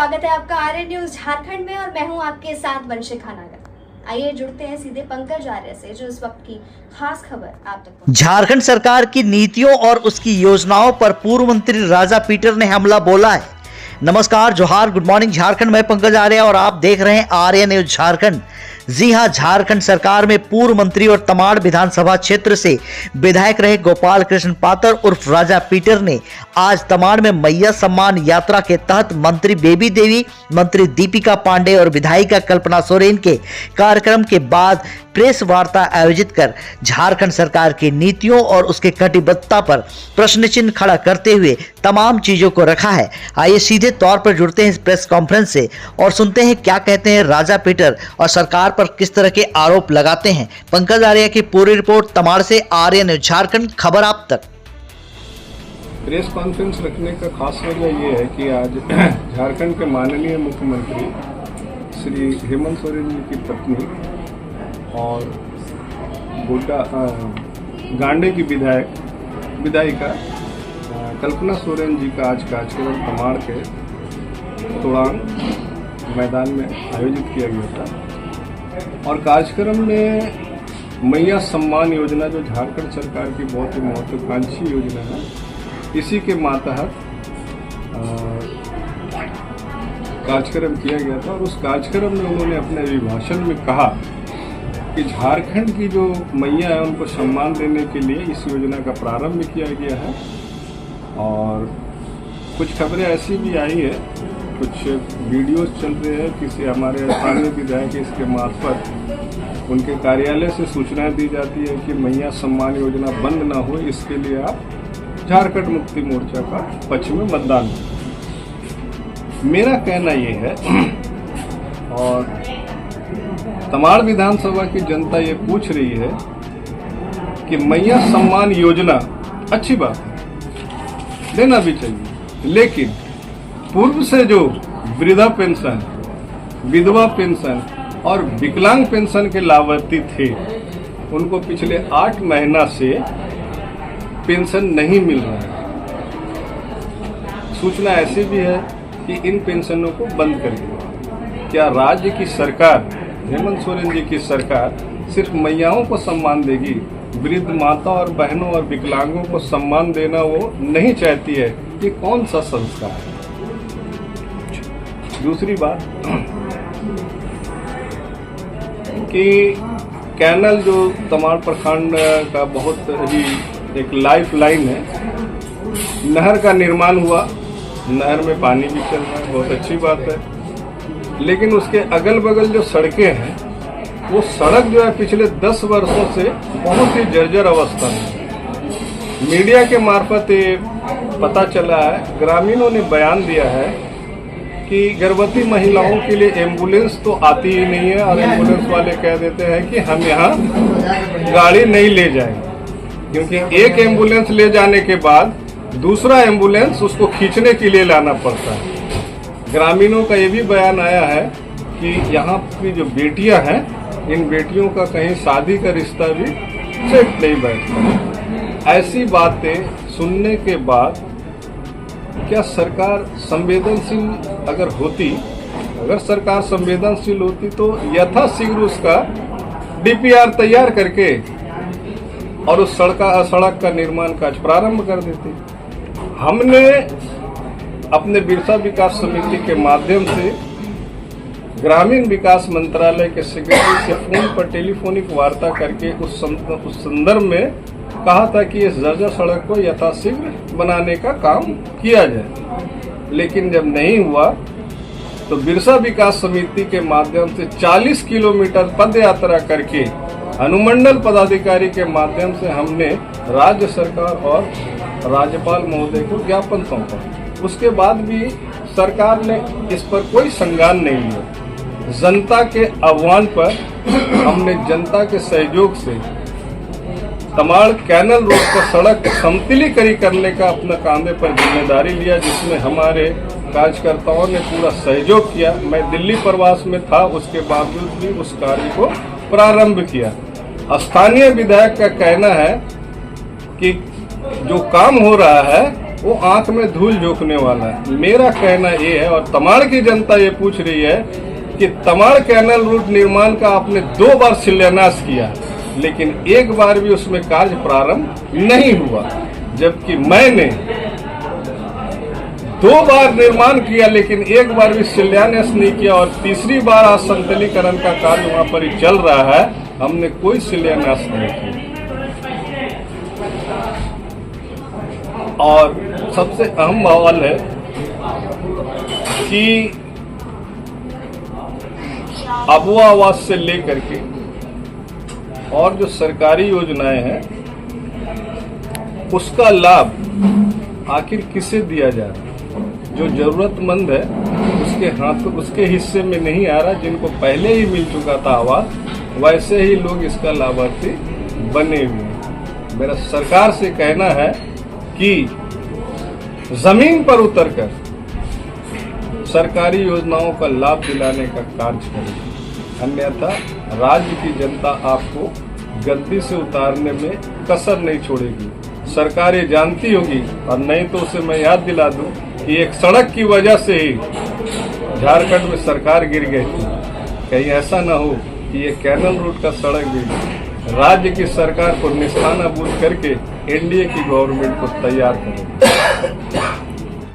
स्वागत है आपका आर्य न्यूज झारखंड में और मैं हूं आपके साथ वंशिका नागर। आइए जुड़ते हैं सीधे पंकज आर्य से जो इस वक्त की खास खबर आप तक। झारखंड सरकार की नीतियों और उसकी योजनाओं पर पूर्व मंत्री राजा पीटर ने हमला बोला है। नमस्कार, जोहार, गुड मॉर्निंग झारखंड। मैं पंकज आर्य और आप देख रहे हैं आर्य न्यूज झारखंड। जी हां, झारखंड सरकार में पूर्व मंत्री और तमाड़ विधानसभा क्षेत्र से विधायक रहे गोपाल कृष्ण पातर उर्फ राजा पीटर ने आज तमाड़ में मैया सम्मान यात्रा के तहत मंत्री बेबी देवी, मंत्री दीपिका पांडे और विधायिका कल्पना सोरेन के कार्यक्रम के बाद प्रेस वार्ता आयोजित कर झारखंड सरकार की नीतियों और उसके कटिबद्धता पर प्रश्न चिन्ह खड़ा करते हुए तमाम चीजों को रखा है। आइए सीधे तौर पर जुड़ते हैं इस प्रेस कॉन्फ्रेंस से और सुनते हैं क्या कहते हैं राजा पीटर और सरकार पर किस तरह के आरोप लगाते हैं। पंकज आर्य की पूरी रिपोर्ट तमाड़ से, आर्य न्यूज झारखंड, खबर आप तक। प्रेस कॉन्फ्रेंस रखने का खास वजह ये है कि आज झारखंड के माननीय मुख्यमंत्री श्री हेमंत सोरेन जी की पत्नी और गांडे की विधायिका कल्पना सोरेन जी का आज कार्यक्रम तमाड़ के तोड़ांग मैदान में आयोजित किया गया था। और कार्यक्रम में मैया सम्मान योजना जो झारखंड सरकार की बहुत ही महत्वाकांक्षी योजना है, इसी के मातहत कार्यक्रम किया गया था। और उस कार्यक्रम में उन्होंने अपने अभिभाषण में कहा कि झारखंड की जो मैया है उनको सम्मान देने के लिए इस योजना का प्रारंभ किया गया है। और कुछ खबरें ऐसी भी आई है, कुछ वीडियोस चल रहे हैं, किसी हमारे स्थानीय विधायक इसके मार्फत उनके कार्यालय से सूचना दी जाती है कि मैया सम्मान योजना बंद ना हो, इसके लिए आप झारखंड मुक्ति मोर्चा का पक्ष में मतदान करें। मेरा कहना ये है, और तमाड़ विधानसभा की जनता ये पूछ रही है कि मैया सम्मान योजना अच्छी बात है, देना भी चाहिए, लेकिन पूर्व से जो वृद्धा पेंशन, विधवा पेंशन और विकलांग पेंशन के लाभार्थी थे, उनको पिछले 8 महीना से पेंशन नहीं मिल रहा है। सूचना ऐसी भी है कि इन पेंशनों को बंद कर दिया। क्या राज्य की सरकार, हेमंत सोरेन जी की सरकार, सिर्फ मैयाओं को सम्मान देगी, वृद्ध माता और बहनों और विकलांगों को सम्मान देना वो नहीं चाहती है? ये कौन सा संस्कार है? दूसरी बात कि कैनल जो तमाड़ प्रखंड का बहुत ही एक लाइफ लाइन है, नहर का निर्माण हुआ, नहर में पानी भी चल रहा है, बहुत अच्छी बात है। लेकिन उसके अगल बगल जो सड़कें हैं, वो सड़क जो है पिछले 10 वर्षों से बहुत ही जर्जर अवस्था में। मीडिया के मार्फत ये पता चला है, ग्रामीणों ने बयान दिया है कि गर्भवती महिलाओं के लिए एम्बुलेंस तो आती ही नहीं है और एम्बुलेंस वाले कह देते हैं कि हम यहाँ गाड़ी नहीं ले जाएंगे, क्योंकि एक एम्बुलेंस ले जाने के बाद दूसरा एम्बुलेंस उसको खींचने के लिए लाना पड़ता है। ग्रामीणों का ये भी बयान आया है कि यहाँ की जो बेटियां हैं, इन बेटियों का कहीं शादी का रिश्ता भी सेट नहीं बैठता। ऐसी बातें सुनने के बाद क्या सरकार संवेदनशील अगर सरकार संवेदनशील होती तो यथाशीघ्र उसका डीपीआर तैयार करके और उस सड़क का निर्माण कार्य प्रारंभ कर देती। हमने अपने बिरसा विकास समिति के माध्यम से ग्रामीण विकास मंत्रालय के सेक्रेटरी से फोन पर टेलीफोनिक वार्ता करके उस संदर्भ में कहा था कि इस जर्जर सड़क को यथाशीघ्र बनाने का काम किया जाए। लेकिन जब नहीं हुआ तो बिरसा विकास समिति के माध्यम से 40 किलोमीटर पद यात्रा करके अनुमंडल पदाधिकारी के माध्यम से हमने राज्य सरकार और राज्यपाल महोदय को ज्ञापन सौंपा। उसके बाद भी सरकार ने इस पर कोई संज्ञान नहीं लिया। जनता के आह्वान पर हमने जनता के सहयोग से तमाड़ कैनल रोड का सड़क समतलीकरण करने का अपना कांधे पर जिम्मेदारी लिया, जिसमें हमारे कार्यकर्ताओं ने पूरा सहयोग किया। मैं दिल्ली प्रवास में था, उसके बावजूद भी उस कार्य को प्रारंभ किया। स्थानीय विधायक का कहना है कि जो काम हो रहा है वो आंख में धूल झोंकने वाला है। मेरा कहना ये है, और तमाड़ की जनता ये पूछ रही है कि तमाड़ कैनाल रूट निर्माण का आपने 2 बार शिलान्यास किया, लेकिन एक बार भी उसमें कार्य प्रारंभ नहीं हुआ, जबकि मैंने 2 बार निर्माण किया लेकिन एक बार भी शिलान्यास नहीं किया, और तीसरी बार आज समतलीकरण का कार्य वहां पर ही चल रहा है, हमने कोई शिलान्यास नहीं किया। और सबसे अहम सवाल है कि अबुआ आवास से लेकर के और जो सरकारी योजनाएं हैं उसका लाभ आखिर किसे दिया जा रहा है? जो जरूरतमंद है उसके हिस्से में नहीं आ रहा। जिनको पहले ही मिल चुका था आवास, वैसे ही लोग इसका लाभार्थी बने हुए हैं। मेरा सरकार से कहना है कि जमीन पर उतरकर सरकारी योजनाओं का लाभ दिलाने का कार्य करें, अन्यथा राज्य की जनता आपको गद्दी से उतारने में कसर नहीं छोड़ेगी। सरकार ये जानती होगी, और नहीं तो उसे मैं याद दिला दूं कि एक सड़क की वजह से ही झारखंड में सरकार गिर गई थी। कहीं ऐसा ना हो कि ये कैनाल रूट का सड़क भी राज्य की सरकार को निशानाबूद करके एनडीए की गवर्नमेंट को तैयार करें।